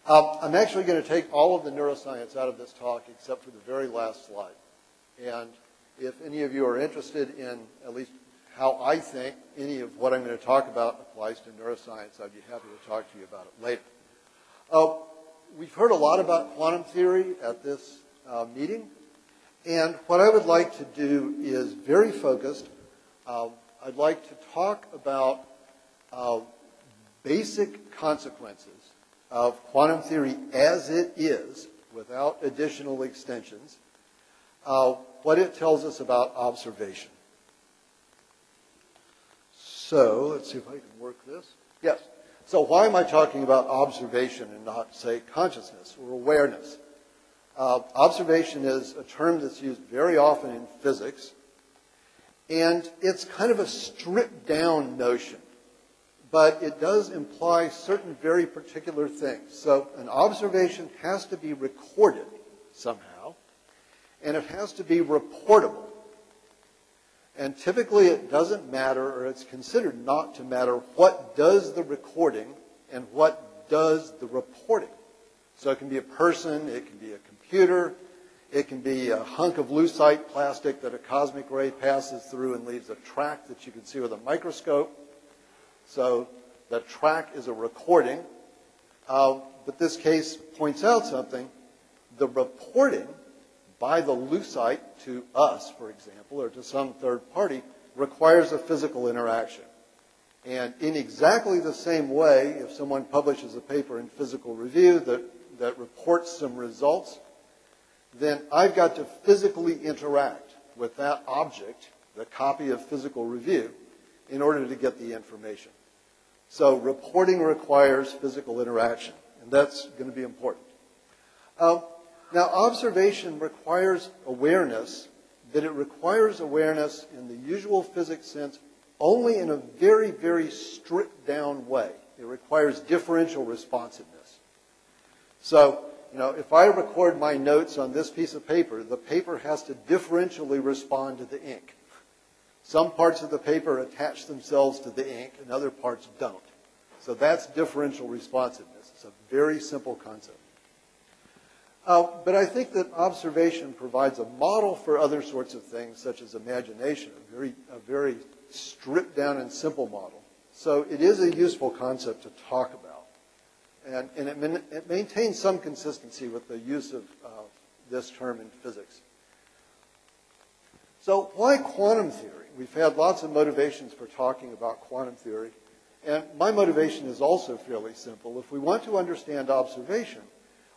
I'm actually going to take all of the neuroscience out of this talk except for the very last slide. And if any of you are interested in at least how I think any of what I'm going to talk about applies to neuroscience, I'd be happy to talk to you about it later. We've heard a lot about quantum theory at this meeting. And what I would like to do is very focused. I'd like to talk about basic consequences of quantum theory as it is, without additional extensions, what it tells us about observation. So let's see if I can work this. Yes. So why am I talking about observation and not, say, consciousness or awareness? Observation is a term that's used very often in physics, and it's kind of a stripped-down notion, but it does imply certain very particular things. So an observation has to be recorded somehow, and it has to be reportable. And typically it doesn't matter, or it's considered not to matter, what does the recording and what does the reporting. So it can be a person, it can be a computer, it can be a hunk of lucite plastic that a cosmic ray passes through and leaves a track that you can see with a microscope. So the track is a recording. But this case points out something. The reporting by the lucite to us, for example, or to some third party, requires a physical interaction. And in exactly the same way, if someone publishes a paper in Physical Review that reports some results, then I've got to physically interact with that object, the copy of Physical Review, in order to get the information. So reporting requires physical interaction, and that's going to be important. Now, observation requires awareness, but it requires awareness in the usual physics sense only in a very, very stripped-down way. It requires differential responsiveness. So, if I record my notes on this piece of paper, the paper has to differentially respond to the ink. Some parts of the paper attach themselves to the ink, and other parts don't. So that's differential responsiveness. It's a very simple concept. But I think that observation provides a model for other sorts of things, such as imagination, a very stripped down and simple model. So it is a useful concept to talk about. And it maintains some consistency with the use of this term in physics. So why quantum theory? We've had lots of motivations for talking about quantum theory. And my motivation is also fairly simple. If we want to understand observation,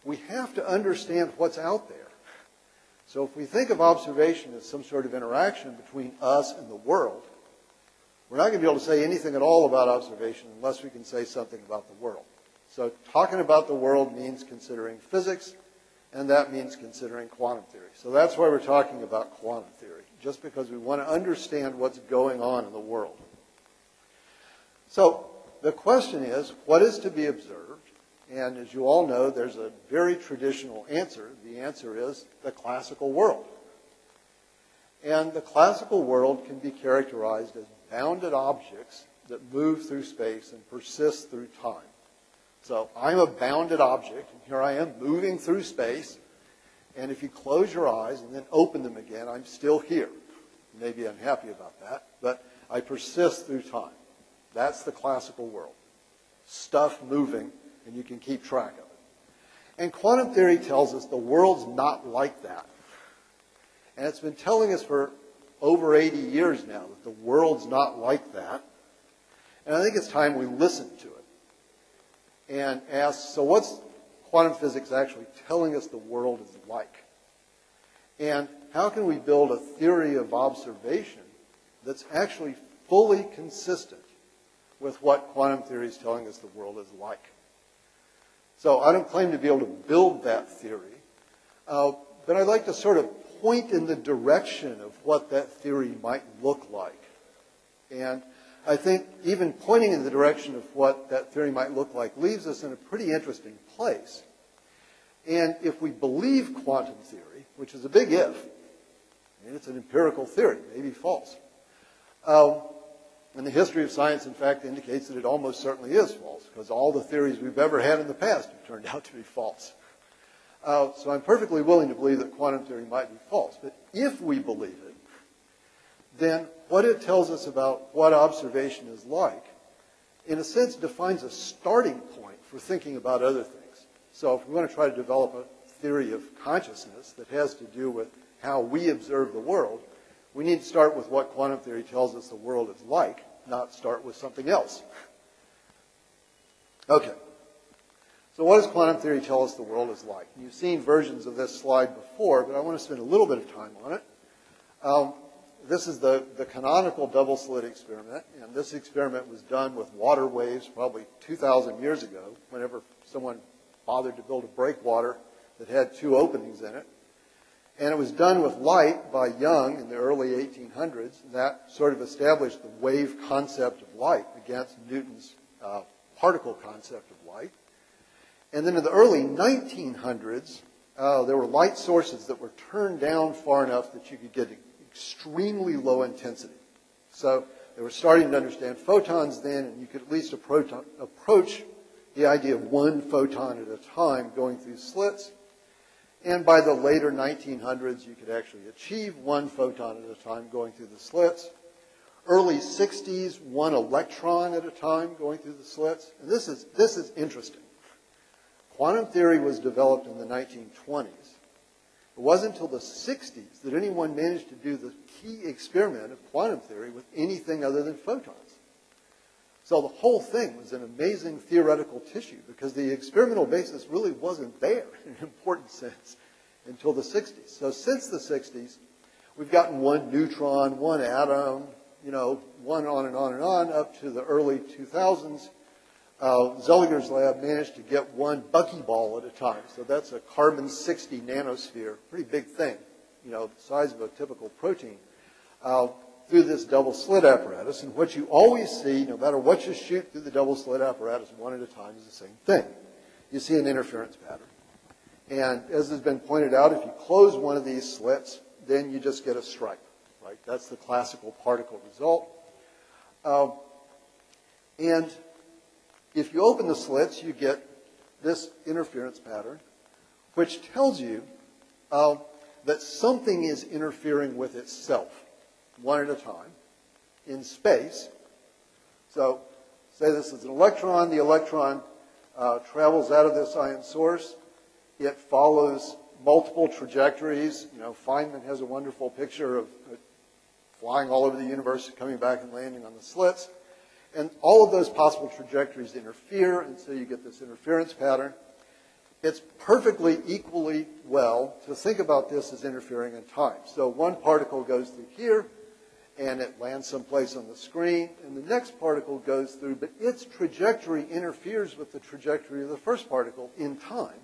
we have to understand what's out there. So if we think of observation as some sort of interaction between us and the world, we're not going to be able to say anything at all about observation unless we can say something about the world. So talking about the world means considering physics, and that means considering quantum theory. So that's why we're talking about quantum theory, just because we want to understand what's going on in the world. So the question is, what is to be observed? And as you all know, there's a very traditional answer. The answer is the classical world. And the classical world can be characterized as bounded objects that move through space and persist through time. So I'm a bounded object, and here I am moving through space. And if you close your eyes and then open them again, I'm still here. You may be unhappy about that, but I persist through time. That's the classical world. Stuff moving, and you can keep track of it. And quantum theory tells us the world's not like that. And it's been telling us for over 80 years now that the world's not like that. And I think it's time we listen to it and ask, so what's quantum physics actually telling us the world is like? And how can we build a theory of observation that's actually fully consistent with what quantum theory is telling us the world is like? So I don't claim to be able to build that theory, but I'd like to sort of point in the direction of what that theory might look like. And I think even pointing in the direction of what that theory might look like leaves us in a pretty interesting place. And if we believe quantum theory, which is a big if, I mean, it's an empirical theory, maybe false, And the history of science, in fact, indicates that it almost certainly is false, because all the theories we've ever had in the past have turned out to be false. So I'm perfectly willing to believe that quantum theory might be false. But if we believe it, then what it tells us about what observation is like, in a sense, defines a starting point for thinking about other things. So if we want to try to develop a theory of consciousness that has to do with how we observe the world, we need to start with what quantum theory tells us the world is like, not start with something else. Okay. So what does quantum theory tell us the world is like? You've seen versions of this slide before, but I want to spend a little bit of time on it. This is the canonical double-slit experiment, and this experiment was done with water waves probably 2,000 years ago, whenever someone bothered to build a breakwater that had two openings in it. And it was done with light by Young in the early 1800s, and that sort of established the wave concept of light against Newton's particle concept of light. And then in the early 1900s, there were light sources that were turned down far enough that you could get extremely low intensity. So they were starting to understand photons then, and you could at least approach the idea of one photon at a time going through slits. And by the later 1900s, you could actually achieve one photon at a time going through the slits. Early 60s, one electron at a time going through the slits. And this is interesting. Quantum theory was developed in the 1920s. It wasn't until the 60s that anyone managed to do the key experiment of quantum theory with anything other than photons. So the whole thing was an amazing theoretical tissue because the experimental basis really wasn't there in an important sense until the 60s. So since the 60s, we've gotten one neutron, one atom, one on and on and on up to the early 2000s. Zellinger's lab managed to get one buckyball at a time. So that's a carbon-60 nanosphere, pretty big thing, the size of a typical protein, through this double-slit apparatus. And what you always see, no matter what you shoot through the double-slit apparatus one at a time, is the same thing. You see an interference pattern. And as has been pointed out, if you close one of these slits, then you just get a stripe, right? That's the classical particle result. And if you open the slits, you get this interference pattern, which tells you that something is interfering with itself, one at a time, in space. So say this is an electron. The electron travels out of this ion source. It follows multiple trajectories. Feynman has a wonderful picture of it flying all over the universe, coming back and landing on the slits. And all of those possible trajectories interfere, and so you get this interference pattern. It's perfectly equally well to think about this as interfering in time. So one particle goes through here, and it lands someplace on the screen, and the next particle goes through, but its trajectory interferes with the trajectory of the first particle in time.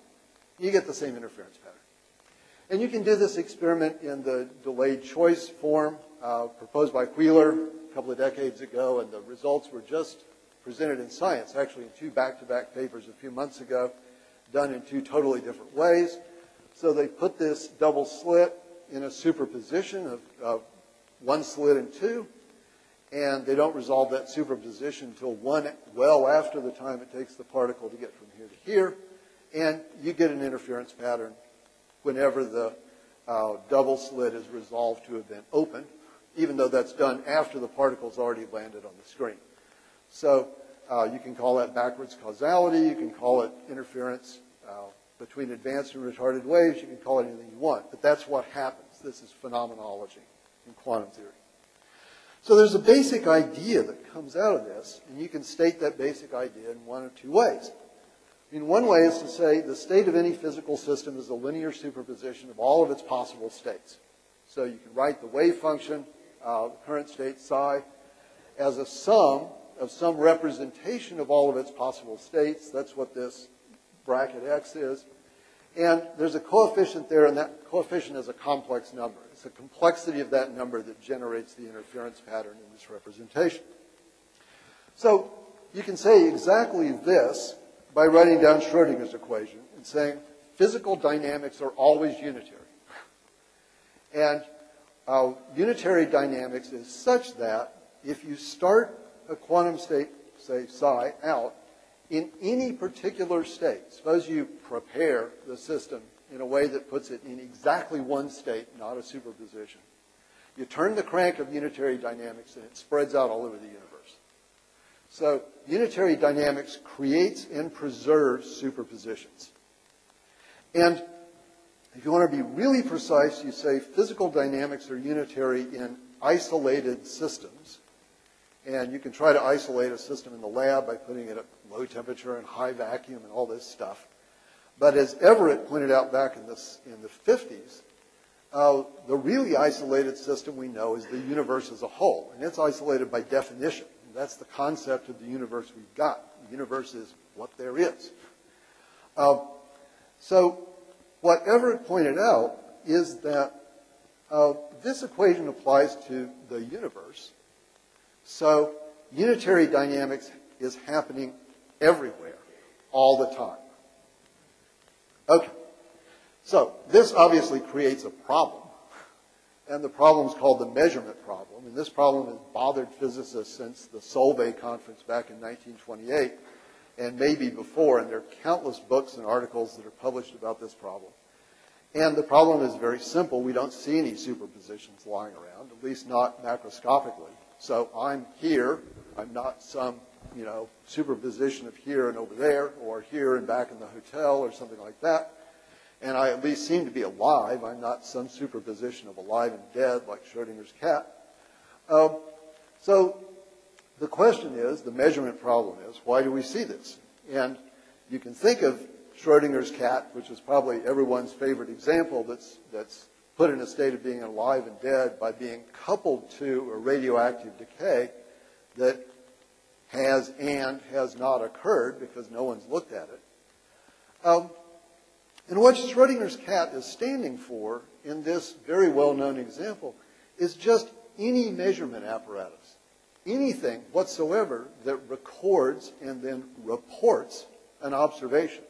You get the same interference pattern. And you can do this experiment in the delayed choice form proposed by Wheeler a couple of decades ago, and the results were just presented in Science, actually in two back-to-back papers a few months ago, done in two totally different ways. So they put this double slit in a superposition of one slit and two, and they don't resolve that superposition until well after the time it takes the particle to get from here to here, and you get an interference pattern whenever the double slit is resolved to have been opened, even though that's done after the particle's already landed on the screen. So you can call that backwards causality. You can call it interference between advanced and retarded waves. You can call it anything you want. But that's what happens. This is phenomenology in quantum theory. So there's a basic idea that comes out of this, and you can state that basic idea in one of two ways. One way is to say the state of any physical system is a linear superposition of all of its possible states. So you can write the wave function, the current state psi, as a sum of some representation of all of its possible states. That's what this bracket x is. And there's a coefficient there, and that coefficient is a complex number. It's the complexity of that number that generates the interference pattern in this representation. So you can say exactly this by writing down Schrodinger's equation and saying physical dynamics are always unitary. And unitary dynamics is such that if you start a quantum state, say psi, out in any particular state, suppose you prepare the system in a way that puts it in exactly one state, not a superposition. You turn the crank of unitary dynamics and it spreads out all over the universe. So unitary dynamics creates and preserves superpositions. And if you want to be really precise, you say physical dynamics are unitary in isolated systems. And you can try to isolate a system in the lab by putting it at low temperature and high vacuum and all this stuff. But as Everett pointed out back in the 50s, the really isolated system we know is the universe as a whole. And it's isolated by definition. That's the concept of the universe we've got. The universe is what there is. So what Everett pointed out is that this equation applies to the universe. So unitary dynamics is happening everywhere, all the time. Okay. So this obviously creates a problem. And the problem is called the measurement problem. And this problem has bothered physicists since the Solvay conference back in 1928, and maybe before. And there are countless books and articles that are published about this problem. And the problem is very simple. We don't see any superpositions lying around, at least not macroscopically. So I'm here. I'm not some, superposition of here and over there, or here and back in the hotel, or something like that. And I at least seem to be alive. I'm not some superposition of alive and dead like Schrodinger's cat. So the question is, the measurement problem is, why do we see this? And you can think of Schrodinger's cat, which is probably everyone's favorite example that's put in a state of being alive and dead by being coupled to a radioactive decay that has and has not occurred because no one's looked at it. And what Schrodinger's cat is standing for in this very well-known example is just any measurement apparatus, anything whatsoever that records and then reports an observation.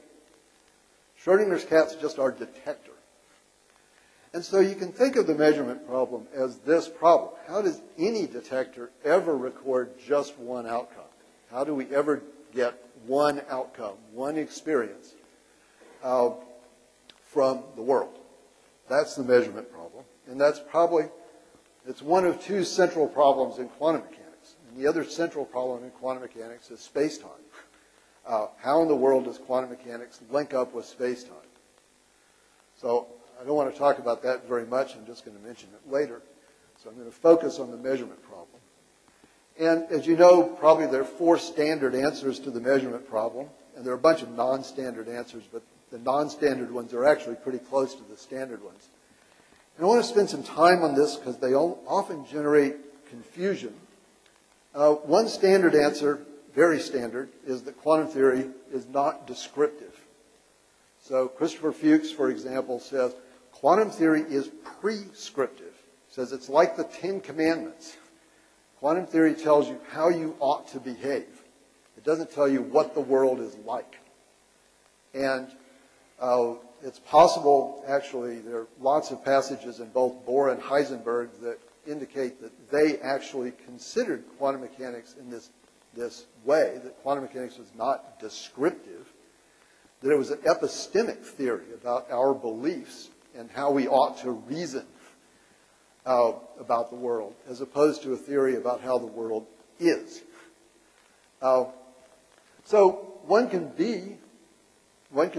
Schrodinger's cat's just our detector. And so you can think of the measurement problem as this problem. How does any detector ever record just one outcome? How do we ever get one outcome, one experience from the world? That's the measurement problem. And it's one of two central problems in quantum mechanics. And the other central problem in quantum mechanics is space-time. How in the world does quantum mechanics link up with space-time? So I don't want to talk about that very much. I'm just going to mention it later. So I'm going to focus on the measurement problem. And as you know, probably there are 4 standard answers to the measurement problem. And there are a bunch of non-standard answers, but the non-standard ones are actually pretty close to the standard ones. And I want to spend some time on this because they often generate confusion. One standard answer, very standard, is that quantum theory is not descriptive. So Christopher Fuchs, for example, says quantum theory is prescriptive. Says it's like the 10 Commandments. Quantum theory tells you how you ought to behave. It doesn't tell you what the world is like. And it's possible, actually, there are lots of passages in both Bohr and Heisenberg that indicate that they actually considered quantum mechanics in this way, that quantum mechanics was not descriptive, that it was an epistemic theory about our beliefs and how we ought to reason about the world, as opposed to a theory about how the world is. So one can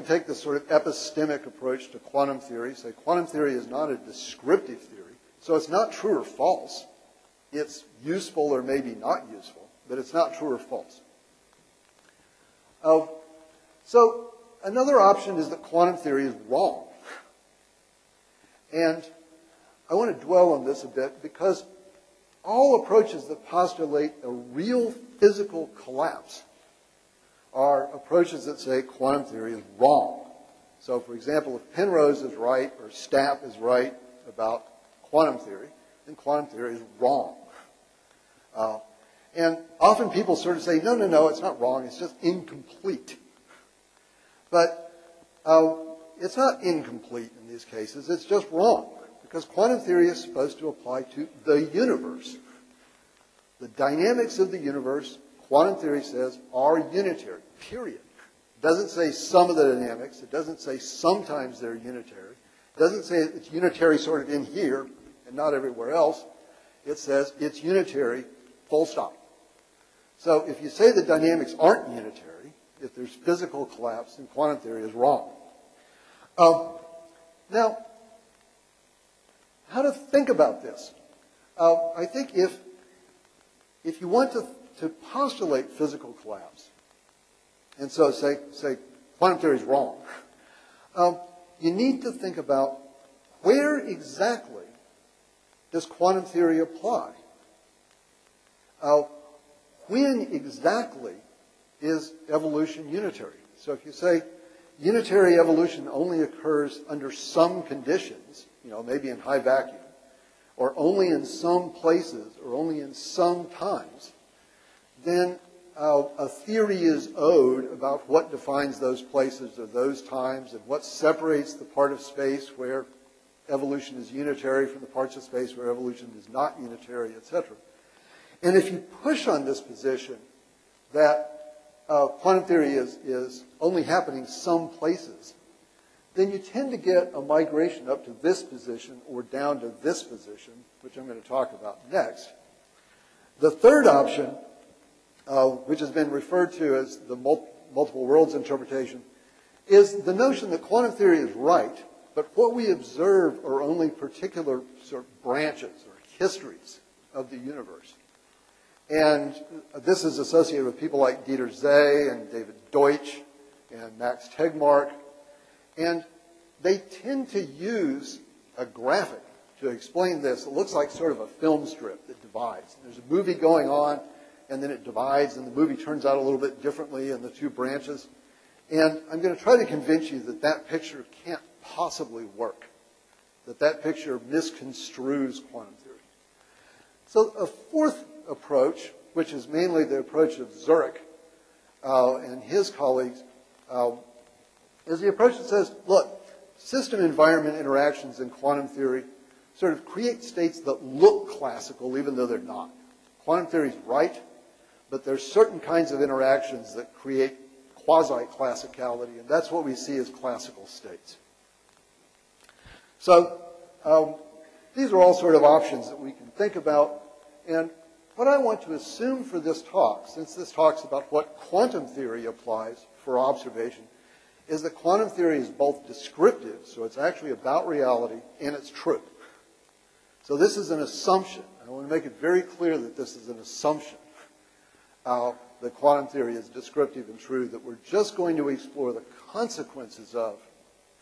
take this sort of epistemic approach to quantum theory, say quantum theory is not a descriptive theory, so it's not true or false. It's useful or maybe not useful, but it's not true or false. So another option is that quantum theory is wrong. And I want to dwell on this a bit because all approaches that postulate a real physical collapse are approaches that say quantum theory is wrong. So, for example, if Penrose is right or Stapp is right about quantum theory, then quantum theory is wrong. And often people sort of say, no, it's not wrong, it's just incomplete. But it's not incomplete in these cases, it's just wrong. Because quantum theory is supposed to apply to the universe. The dynamics of the universe, quantum theory says, are unitary, period. It doesn't say some of the dynamics. It doesn't say sometimes they're unitary. It doesn't say it's unitary sort of in here and not everywhere else. It says it's unitary, full stop. So if you say the dynamics aren't unitary, if there's physical collapse, then quantum theory is wrong. Now, how to think about this? I think if you want to postulate physical collapse, and so say quantum theory is wrong, you need to think about where exactly does quantum theory apply? When exactly is evolution unitary? So if you say unitary evolution only occurs under some conditions, maybe in high vacuum, or only in some places, or only in some times, then a theory is owed about what defines those places or those times and what separates the part of space where evolution is unitary from the parts of space where evolution is not unitary, etc. And if you push on this position that quantum theory is only happening some places, then you tend to get a migration up to this position or down to this position, which I'm going to talk about next. The third option, which has been referred to as the multiple worlds interpretation, is the notion that quantum theory is right, but what we observe are only particular sort of branches or histories of the universe. And this is associated with people like Dieter Zeh and David Deutsch and Max Tegmark. And they tend to use a graphic to explain this. It looks like sort of a film strip that divides. There's a movie going on, and then it divides, and the movie turns out a little bit differently in the two branches. And I'm going to try to convince you that that picture can't possibly work, that picture misconstrues quantum theory. So a fourth approach, which is mainly the approach of Zurich and his colleagues, is the approach that says, look, system-environment interactions in quantum theory sort of create states that look classical even though they're not. Quantum theory is right, but there's certain kinds of interactions that create quasi-classicality, and that's what we see as classical states. So these are all sort of options that we can think about, and what I want to assume for this talk, since this talk's about what quantum theory applies for observation, is that quantum theory is both descriptive, so it's actually about reality, and it's true. So this is an assumption. I want to make it very clear that this is an assumption, that quantum theory is descriptive and true, that we're just going to explore the consequences of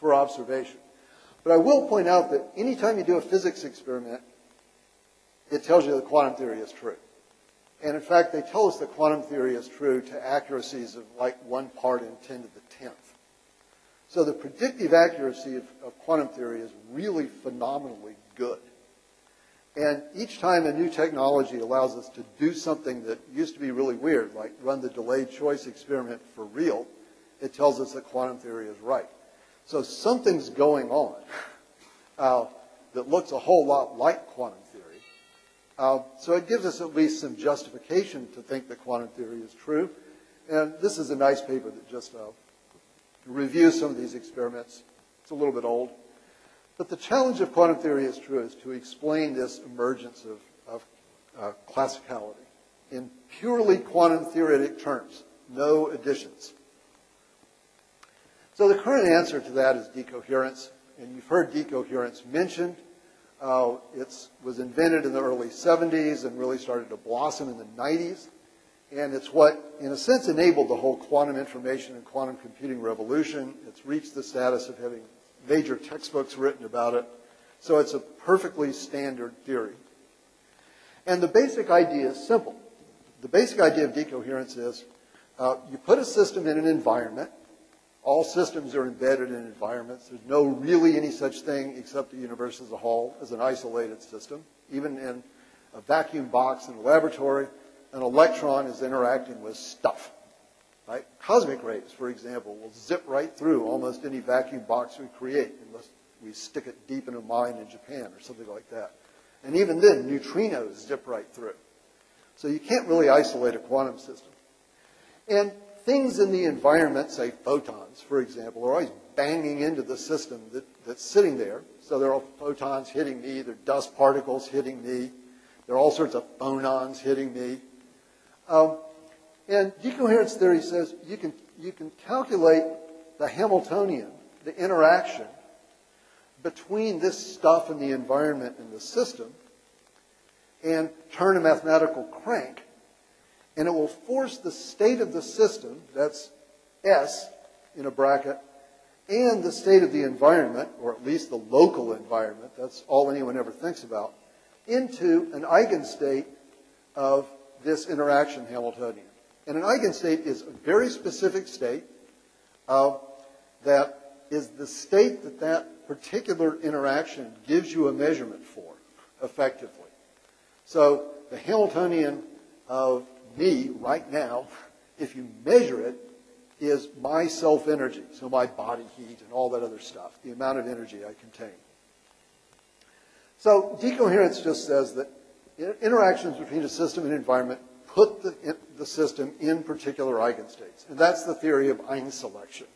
for observation. But I will point out that anytime you do a physics experiment, it tells you that quantum theory is true. And in fact, they tell us that quantum theory is true to accuracies of like 1 part in 10 to the 10th. So the predictive accuracy of quantum theory is really phenomenally good. And each time a new technology allows us to do something that used to be really weird, like run the delayed choice experiment for real, it tells us that quantum theory is right. So something's going on that looks a whole lot like quantum theory. So it gives us at least some justification to think that quantum theory is true. And this is a nice paper that just reviews some of these experiments. It's a little bit old. But the challenge of quantum theory is true is to explain this emergence of classicality in purely quantum theoretic terms, no additions. So the current answer to that is decoherence. And you've heard decoherence mentioned. It was invented in the early 70s and really started to blossom in the 90s. And it's what, in a sense, enabled the whole quantum information and quantum computing revolution. It's reached the status of having major textbooks written about it. So it's a perfectly standard theory. And the basic idea is simple. The basic idea of decoherence is you put a system in an environment. All systems are embedded in environments. There's no really any such thing except the universe as a whole as an isolated system. Even in a vacuum box in a laboratory, an electron is interacting with stuff. Right? Cosmic rays, for example, will zip right through almost any vacuum box we create unless we stick it deep in a mine in Japan or something like that. And even then, neutrinos zip right through. So you can't really isolate a quantum system. And things in the environment, say photons, for example, are always banging into the system that's sitting there. So there are photons hitting me, there are dust particles hitting me, there are all sorts of phonons hitting me. And decoherence theory says you can calculate the Hamiltonian, the interaction between this stuff in the environment and the system, and turn a mathematical crank, and it will force the state of the system, that's S in a bracket, and the state of the environment, or at least the local environment, that's all anyone ever thinks about, into an eigenstate of this interaction Hamiltonian. And an eigenstate is a very specific state that is the state that that particular interaction gives you a measurement for, effectively. So the Hamiltonian of me right now, if you measure it, is my self-energy, so my body heat and all that other stuff, the amount of energy I contain. So decoherence just says that interactions between a system and environment put the system in particular eigenstates. And that's the theory of Ein selection.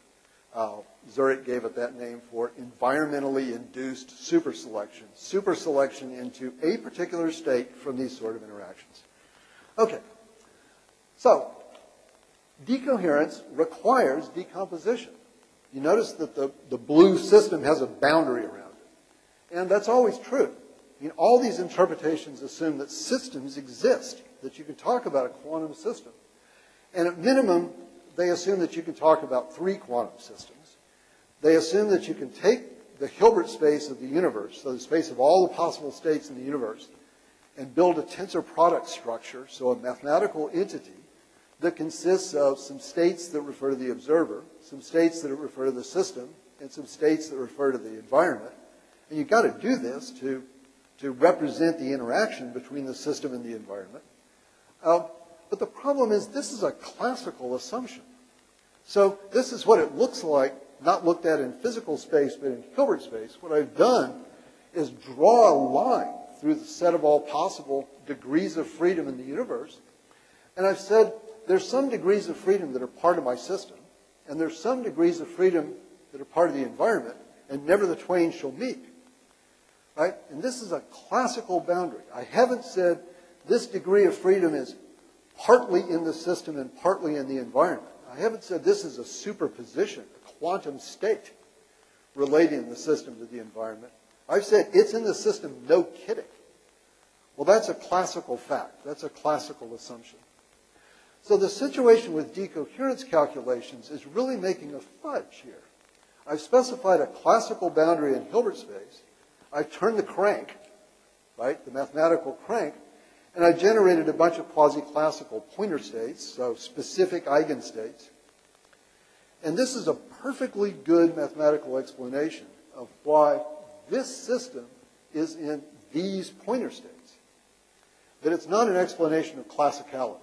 Zurich gave it that name for environmentally induced superselection. Superselection into a particular state from these sort of interactions. Okay. So, decoherence requires decomposition. You notice that the blue system has a boundary around it. And that's always true. I mean, all these interpretations assume that systems exist, that you can talk about a quantum system. And at minimum, they assume that you can talk about 3 quantum systems. They assume that you can take the Hilbert space of the universe, so the space of all the possible states in the universe, and build a tensor product structure, so a mathematical entity, that consists of some states that refer to the observer, some states that refer to the system, and some states that refer to the environment. And you've got to do this to represent the interaction between the system and the environment. But the problem is this is a classical assumption. So this is what it looks like, not looked at in physical space, but in Hilbert space. What I've done is draw a line through the set of all possible degrees of freedom in the universe. And I've said there's some degrees of freedom that are part of my system, and there's some degrees of freedom that are part of the environment, and never the twain shall meet. Right? And this is a classical boundary. I haven't said this degree of freedom is partly in the system and partly in the environment. I haven't said this is a superposition, a quantum state relating the system to the environment. I've said it's in the system, no kidding. Well, that's a classical fact. That's a classical assumption. So the situation with decoherence calculations is really making a fudge here. I've specified a classical boundary in Hilbert space. I've turned the crank, right, the mathematical crank, and I've generated a bunch of quasi-classical pointer states, so specific eigenstates. And this is a perfectly good mathematical explanation of why this system is in these pointer states. But it's not an explanation of classicality,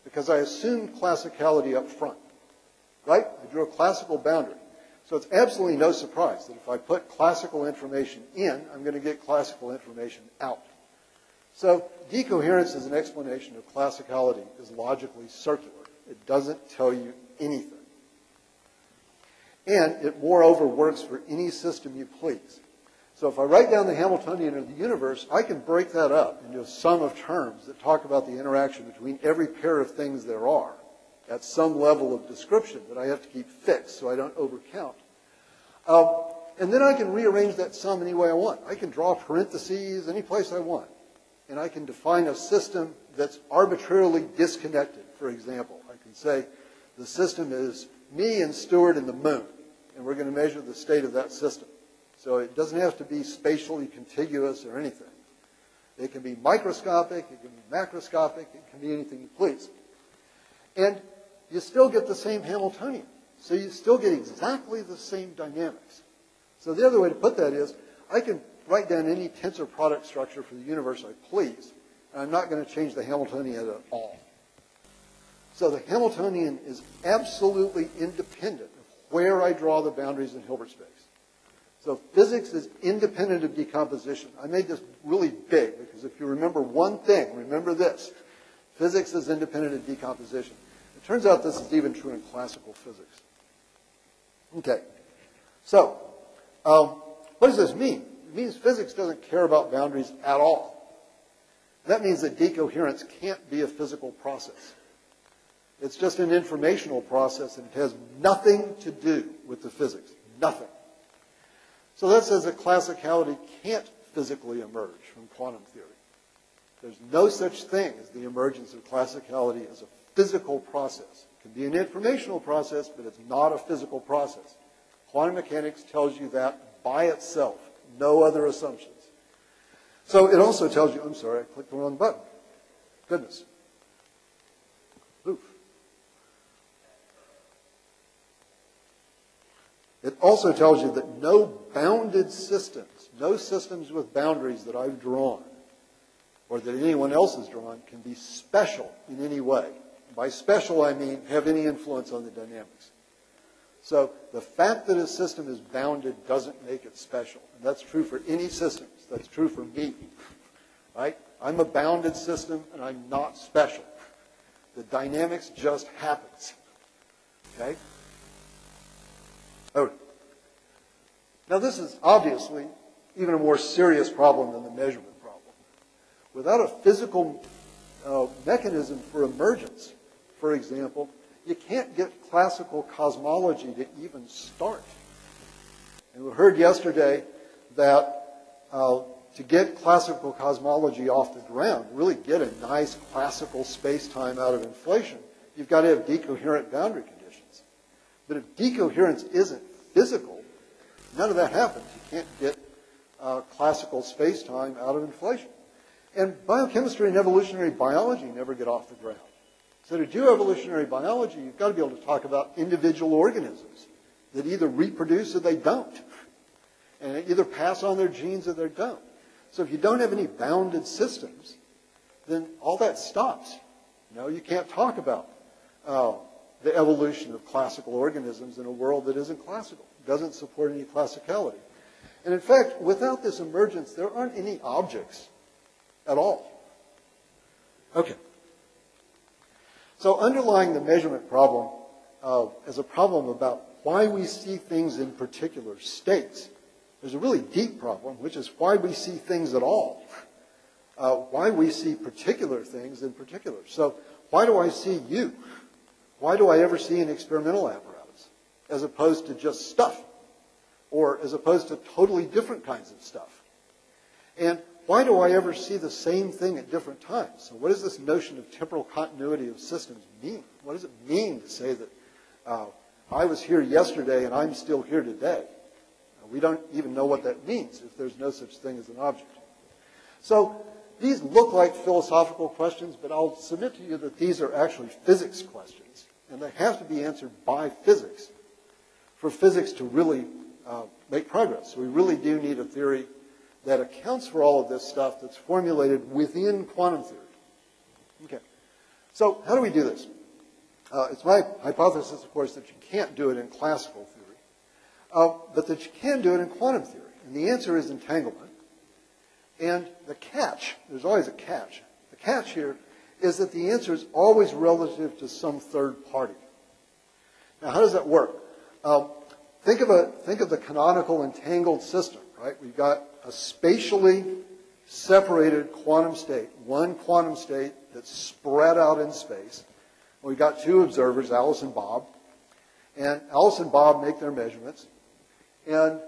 because I assumed classicality up front, right? I drew a classical boundary. So it's absolutely no surprise that if I put classical information in, I'm going to get classical information out. So decoherence as an explanation of classicality is logically circular. It doesn't tell you anything. And it, moreover, works for any system you please. So if I write down the Hamiltonian of the universe, I can break that up into a sum of terms that talk about the interaction between every pair of things there are at some level of description that I have to keep fixed so I don't overcount. And then I can rearrange that sum any way I want. I can draw parentheses any place I want. And I can define a system that's arbitrarily disconnected. For example, I can say the system is me and Stuart and the moon, and we're going to measure the state of that system. So it doesn't have to be spatially contiguous or anything. It can be microscopic, it can be macroscopic, it can be anything you please. And you still get the same Hamiltonian. So you still get exactly the same dynamics. So the other way to put that is, I can write down any tensor product structure for the universe I please, and I'm not going to change the Hamiltonian at all. So the Hamiltonian is absolutely independent of where I draw the boundaries in Hilbert space. So physics is independent of decomposition. I made this really big because if you remember one thing, remember this. Physics is independent of decomposition. It turns out this is even true in classical physics. Okay, so what does this mean? It means physics doesn't care about boundaries at all. That means that decoherence can't be a physical process. It's just an informational process, and it has nothing to do with the physics. Nothing. So that says that classicality can't physically emerge from quantum theory. There's no such thing as the emergence of classicality as a physical process. It can be an informational process, but it's not a physical process. Quantum mechanics tells you that by itself, no other assumptions. So it also tells you, I'm sorry, I clicked the wrong button. Goodness. Oof. It also tells you that no bounded systems, no systems with boundaries that I've drawn or that anyone else has drawn can be special in any way. By special, I mean have any influence on the dynamics. So the fact that a system is bounded doesn't make it special. And that's true for any systems. That's true for me. Right? I'm a bounded system, and I'm not special. The dynamics just happens. Okay? Okay. Now this is obviously even a more serious problem than the measurement problem. Without a physical mechanism for emergence, for example, you can't get classical cosmology to even start. And we heard yesterday that to get classical cosmology off the ground, really get a nice classical space-time out of inflation, you've got to have decoherent boundary conditions. But if decoherence isn't physical, none of that happens. You can't get classical space-time out of inflation. And biochemistry and evolutionary biology never get off the ground. So to do evolutionary biology, you've got to be able to talk about individual organisms that either reproduce or they don't. And they either pass on their genes or they don't. So if you don't have any bounded systems, then all that stops. You can't talk about the evolution of classical organisms in a world that isn't classical. It doesn't support any classicality. And in fact, without this emergence, there aren't any objects at all. Okay. So underlying the measurement problem as a problem about why we see things in particular states, there's a really deep problem, which is why we see things at all. Why we see particular things in particular. So why do I see you? Why do I ever see an experimental apparatus as opposed to just stuff? Or as opposed to totally different kinds of stuff? And why do I ever see the same thing at different times? So what does this notion of temporal continuity of systems mean? What does it mean to say that I was here yesterday and I'm still here today? We don't even know what that means if there's no such thing as an object. So these look like philosophical questions, but I'll submit to you that these are actually physics questions, and they have to be answered by physics for physics to really make progress. So we really do need a theory that accounts for all of this stuff that's formulated within quantum theory. Okay. So how do we do this? It's my hypothesis, of course, that you can't do it in classical theory, but that you can do it in quantum theory. And the answer is entanglement. And the catch, there's always a catch. The catch here is that the answer is always relative to some third party. Now, how does that work? Think of the canonical entangled system, right? We've got a spatially separated quantum state, one quantum state that's spread out in space. We've got two observers, Alice and Bob. And Alice and Bob make their measurements. And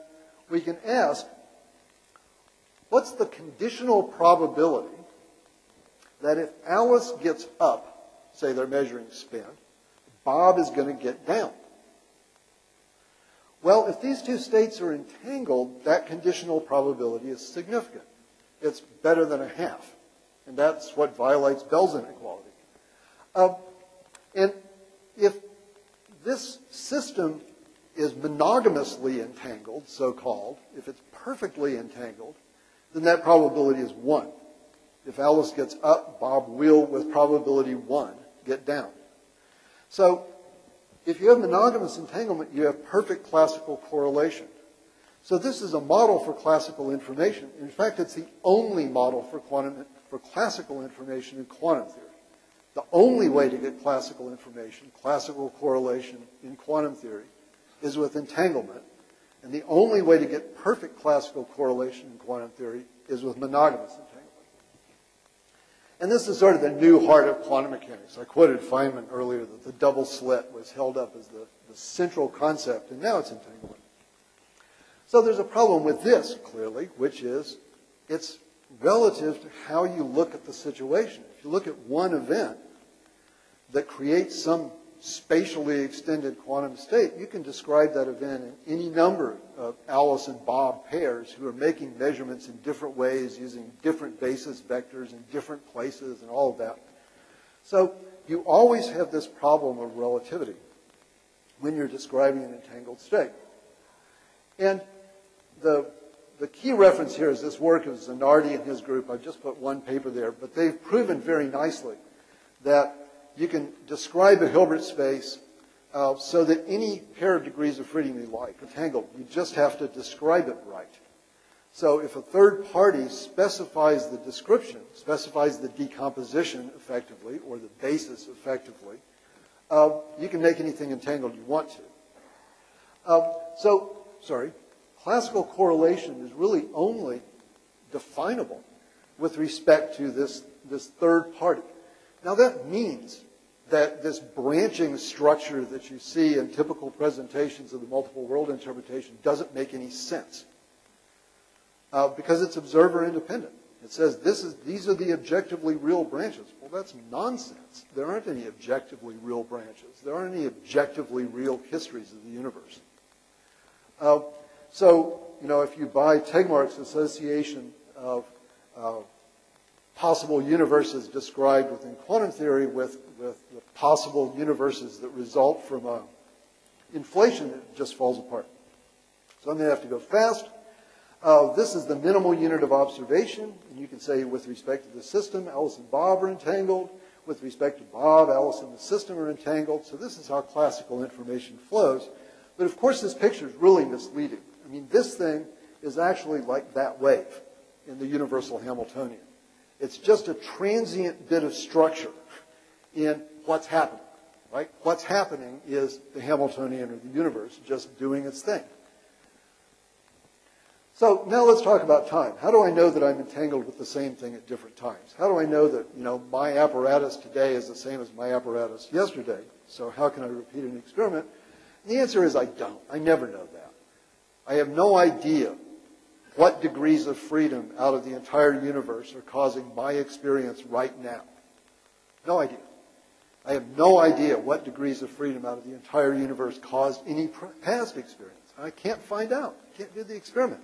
we can ask, what's the conditional probability that if Alice gets up, say they're measuring spin, Bob is going to get down? Well, if these two states are entangled, that conditional probability is significant. It's better than a half. And that's what violates Bell's inequality. And if this system is monogamously entangled, so-called, if it's perfectly entangled, then that probability is 1. If Alice gets up, Bob will, with probability 1, get down. So if you have monogamous entanglement, you have perfect classical correlation. So this is a model for classical information. In fact, it's the only model for classical information in quantum theory. The only way to get classical information, classical correlation in quantum theory, is with entanglement. And the only way to get perfect classical correlation in quantum theory is with monogamous entanglement. And this is sort of the new heart of quantum mechanics. I quoted Feynman earlier that the double slit was held up as the central concept, and now it's entanglement. So there's a problem with this, clearly, which is it's relative to how you look at the situation. If you look at one event that creates some spatially extended quantum state, you can describe that event in any number of Alice and Bob pairs who are making measurements in different ways using different basis vectors in different places and all of that. So you always have this problem of relativity when you're describing an entangled state. And the key reference here is this work of Zanardi and his group. I've just put one paper there, but they've proven very nicely that you can describe a Hilbert space so that any pair of degrees of freedom you like, entangled, you just have to describe it right. So if a third party specifies the description, specifies the decomposition effectively, or the basis effectively, you can make anything entangled you want to. Classical correlation is really only definable with respect to this third party. Now that means that this branching structure that you see in typical presentations of the multiple world interpretation doesn't make any sense because it's observer independent. It says these are the objectively real branches. Well, that's nonsense. There aren't any objectively real branches. There aren't any objectively real histories of the universe. So, if you buy Tegmark's association of possible universes described within quantum theory with the possible universes that result from inflation, it just falls apart. So I'm going to have to go fast. This is the minimal unit of observation. And you can say with respect to the system, Alice and Bob are entangled. With respect to Bob, Alice and the system are entangled. So this is how classical information flows. But of course, this picture is really misleading. I mean, this thing is actually like that wave in the universal Hamiltonian. It's just a transient bit of structure in what's happening, right? What's happening is the Hamiltonian or the universe just doing its thing. So now let's talk about time. How do I know that I'm entangled with the same thing at different times? How do I know that, my apparatus today is the same as my apparatus yesterday? So how can I repeat an experiment? And the answer is I don't. I never know that. I have no idea what degrees of freedom out of the entire universe are causing my experience right now. No idea. I have no idea what degrees of freedom out of the entire universe caused any past experience. I can't find out. I can't do the experiment.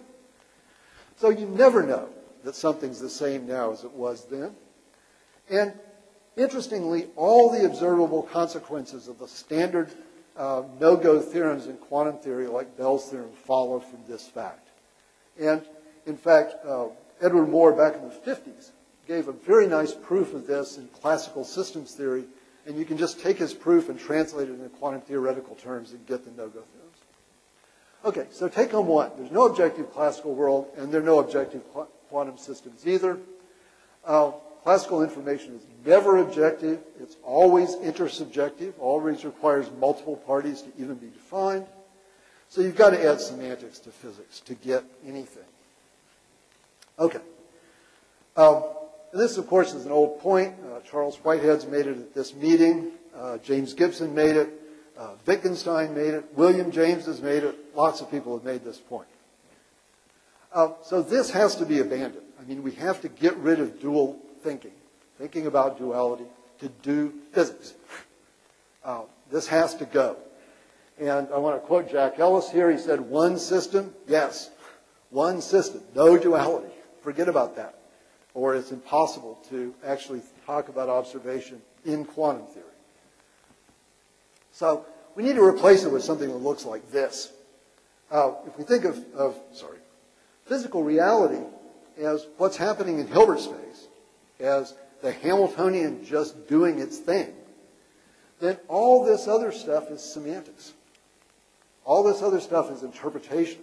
So you never know that something's the same now as it was then. And interestingly, all the observable consequences of the standard no-go theorems in quantum theory, like Bell's theorem, follow from this fact. And in fact, Edward Moore back in the 50s gave a very nice proof of this in classical systems theory, and you can just take his proof and translate it into quantum theoretical terms and get the no-go theorems. Okay, so take home one. There's no objective classical world, and there are no objective quantum systems either. Classical information is never objective. It's always intersubjective, always requires multiple parties to even be defined. So you've got to add semantics to physics to get anything. Okay. This, of course, is an old point. Charles Whitehead's made it at this meeting. James Gibson made it. Wittgenstein made it. William James has made it. Lots of people have made this point. So this has to be abandoned. I mean, we have to get rid of dual thinking about duality, to do physics. This has to go. And I want to quote Jack Ellis here. He said, one system, yes, one system, no duality. Forget about that. Or it's impossible to actually talk about observation in quantum theory. So we need to replace it with something that looks like this. If we think of physical reality as what's happening in Hilbert space, as the Hamiltonian just doing its thing, then all this other stuff is semantics. All this other stuff is interpretation.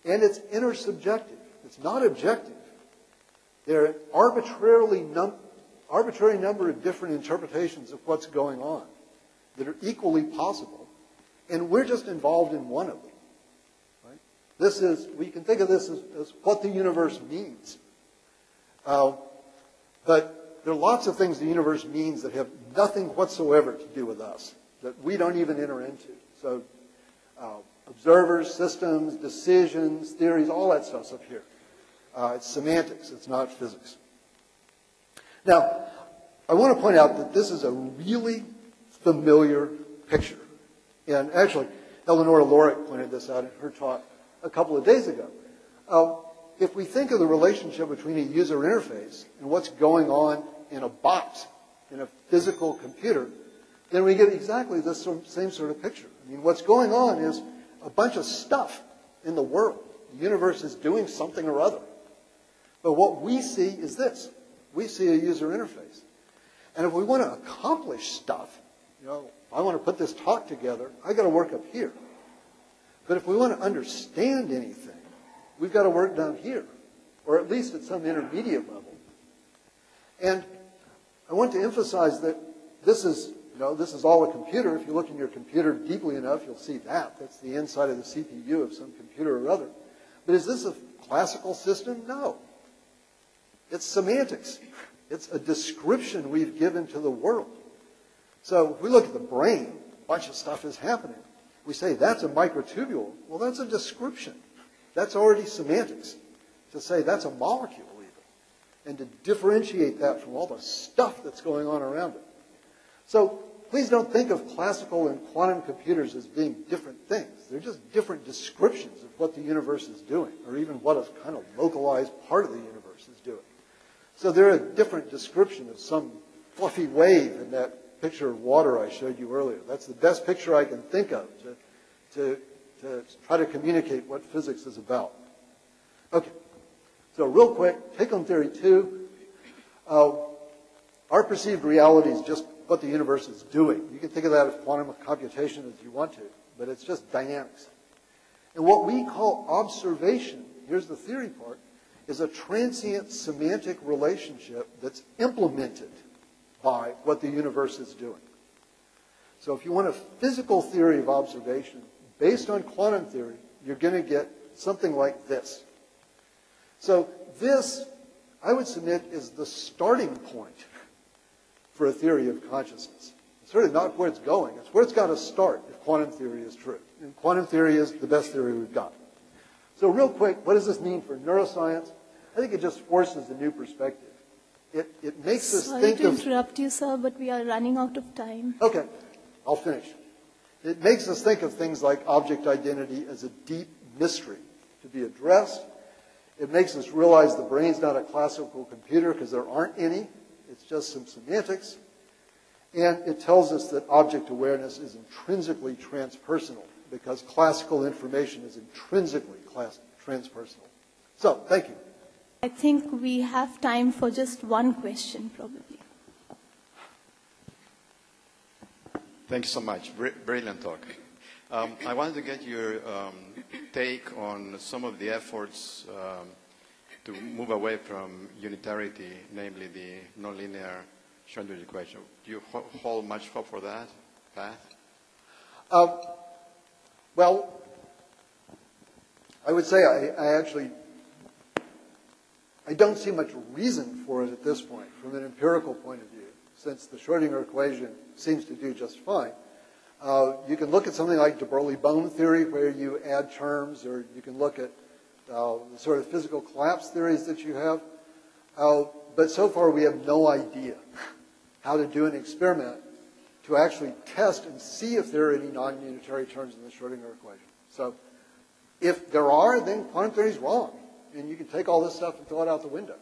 And it's intersubjective. It's not objective. They're arbitrarily arbitrary number of different interpretations of what's going on that are equally possible, and we're just involved in one of them. Right? This is, we can think of this as what the universe means. But there are lots of things the universe means that have nothing whatsoever to do with us, that we don't even enter into. So observers, systems, decisions, theories, all that stuff's up here. It's semantics, it's not physics. Now, I want to point out that this is a really familiar picture. And actually, Eleonora Lorick pointed this out in her talk a couple of days ago. If we think of the relationship between a user interface and what's going on in a box, in a physical computer, then we get exactly the same sort of picture. I mean, what's going on is a bunch of stuff in the world. The universe is doing something or other. But what we see is this. We see a user interface. And if we want to accomplish stuff, you know, if I want to put this talk together, I've got to work up here. But if we want to understand anything, we've got to work down here, or at least at some intermediate level. And I want to emphasize that this is, you know, this is all a computer. If you look in your computer deeply enough, you'll see that. That's the inside of the CPU of some computer or other. But is this a classical system? No. It's semantics. It's a description we've given to the world. So if we look at the brain, a bunch of stuff is happening. We say that's a microtubule. Well, that's a description. That's already semantics. To say that's a molecule even. And to differentiate that from all the stuff that's going on around it. So please don't think of classical and quantum computers as being different things. They're just different descriptions of what the universe is doing, or even what a kind of localized part of the universe is doing. So they're a different description of some fluffy wave in that picture of water I showed you earlier. That's the best picture I can think of to try to communicate what physics is about. Okay, so real quick, take-home theory 2. Our perceived reality is just what the universe is doing. You can think of that as quantum computation as you want to, but it's just dynamics. And what we call observation, here's the theory part, is a transient semantic relationship that's implemented by what the universe is doing. So if you want a physical theory of observation based on quantum theory, you're going to get something like this. So this, I would submit, is the starting point for a theory of consciousness. It's sort of not where it's going. It's where it's got to start if quantum theory is true. And quantum theory is the best theory we've got. So real quick, what does this mean for neuroscience? I think it just forces a new perspective. It makes us think of... Sorry to interrupt you, sir, but we are running out of time. Okay, I'll finish. It makes us think of things like object identity as a deep mystery to be addressed. It makes us realize the brain's not a classical computer because there aren't any. It's just some semantics. And it tells us that object awareness is intrinsically transpersonal because classical information is intrinsically transpersonal. So, thank you. I think we have time for just one question, probably. Thank you so much. Brilliant talk. I wanted to get your take on some of the efforts to move away from unitarity, namely the nonlinear Schrödinger equation. Do you hold much hope for that path? Well, I would say I don't see much reason for it at this point from an empirical point of view, since the Schrödinger equation seems to do just fine. You can look at something like de Broglie-Bohm theory, where you add terms, or you can look at the sort of physical collapse theories that you have. But so far, we have no idea how to do an experiment to actually test and see if there are any non-unitary terms in the Schrödinger equation. So if there are, then quantum theory is wrong. And you can take all this stuff and throw it out the window.